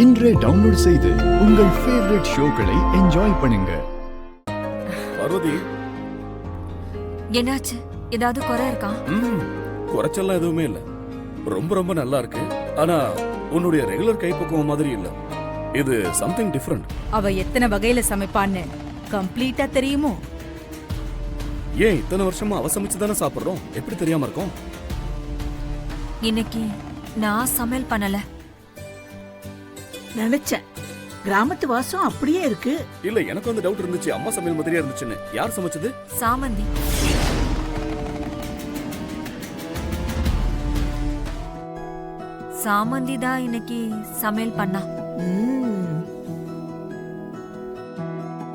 இன்றே டவுன்லோட் செய்து உங்கள் ஃபேவரட் ஷோக்களை என்ஜாய் பண்ணுங்க. பார்வதி, என்னாச்சு? ஏதாவது குறை இருக்கா? குறைச்செல்லாம் எதுவுமே இல்ல. ரொம்ப ரொம்ப நல்லா இருக்கு. ஆனா உன்னுடைய ரெகுலர் கைப்பக்குவம் மாதிரி இல்ல. இது சம்திங் டிஃபரண்ட். அவ எத்தனை வகையில சமைப்பான்னு கம்ப்ளீட்டா தெரியுமோ? ஏன் இத்தனை வருஷமா அவ சமைச்சு தானே சாப்பிடுறோம், எப்படி தெரியாம இருக்கும்? இன்னைக்கு நான் சமையல் பண்ணல. நினைச்சேன் கிராமத்து வாசம் அப்படியே இருக்கு. இல்ல, எனக்கு வந்து டவுட் இருந்துச்சு, அம்மா சமையல் மாதிரியே இருந்துச்சுன்னு. யார் சமைச்சது? சாமந்தி. சாமந்தி தான் இன்னைக்கு சமையல் பண்ணா.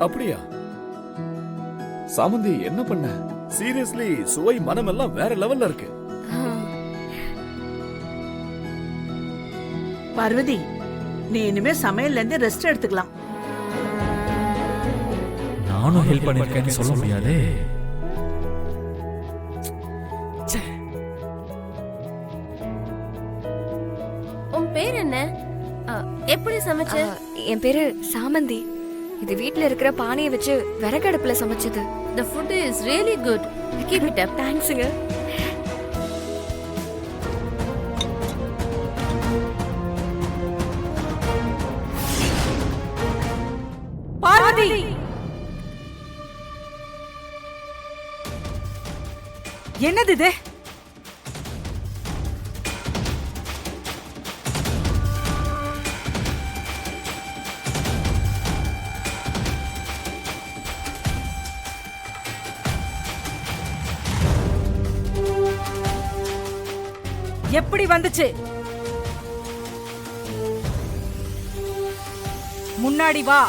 அப்படியா? சாமந்தி என்ன பண்ண? சீரியஸ்லி சுவை மனம் எல்லாம் வேற லெவல்ல இருக்கு. பார்வதி, நீ இனிமே சமையல்ல இருந்து ரெஸ்ட் எடுத்துக்கலாம். நானும் ஹெல்ப் பண்ணிருக்கேன்னு சொல்ல முடியாது. உன் பேர் என்ன? எப்படி சமைச்ச? என் பேரு சாமந்தி. இது வீட்ல இருக்கிற பானையை வச்சு விறகடுப்புல சமைச்சது. The food is really good. Keep it up. தேங்க்ஸுங்க. பார்வதி, என்னது இது? எப்படி வந்துச்சு? முன்னாடி வா.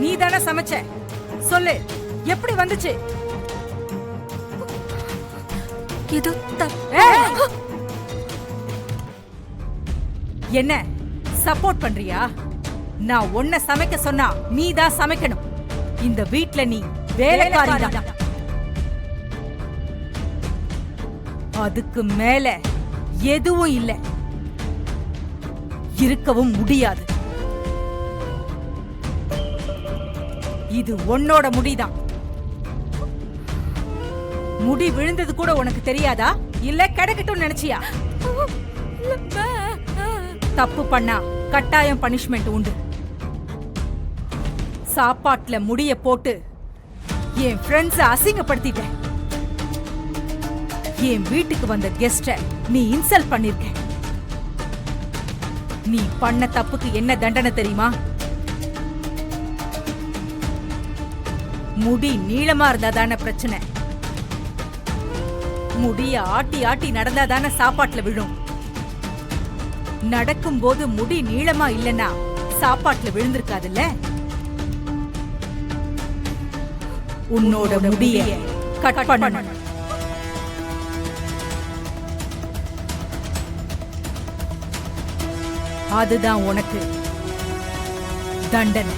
நீ தானே சமைச்ச, சொல்லு, எப்படி வந்துச்சு? இது என்ன சப்போர்ட் பண்றியா? நான் உன்னை சமைக்க சொன்னா நீ தான் சமைக்கணும். இந்த வீட்ல நீ வேலைக்காரி தான். அதுக்கு மேல எதுவும் இல்ல, இருக்கவும் முடியாது. இது உன்னோட முடிதான். முடி விழுந்தது கூட உனக்கு தெரியாதா? இல்ல கிடைக்கட்டும் நினைச்சியா? தப்பு பண்ணா கட்டாயம் பனிஷ்மெண்ட் உண்டு. சாப்பாட்டுல முடிய போட்டு என் ஃப்ரெண்ட்ஸ் அசிங்கப்படுத்திட்டேன். என் வீட்டுக்கு வந்த கெஸ்ட நீ இன்சல்ட் பண்ணிருக்க. நீ பண்ண தப்புக்கு என்ன தண்டனை தெரியுமா? முடி நீளமா இருந்தாதான பிரச்சனை. முடிய ஆட்டி ஆட்டி நடந்தாதான சாப்பாட்டுல விழும். நடக்கும் போது முடி நீளமா இல்லனா சாப்பாட்டுல விழுந்திருக்காதுல்ல. உன்னோட முடிய கட் பண்ணணும். அதுதான் உனக்கு தண்டனை.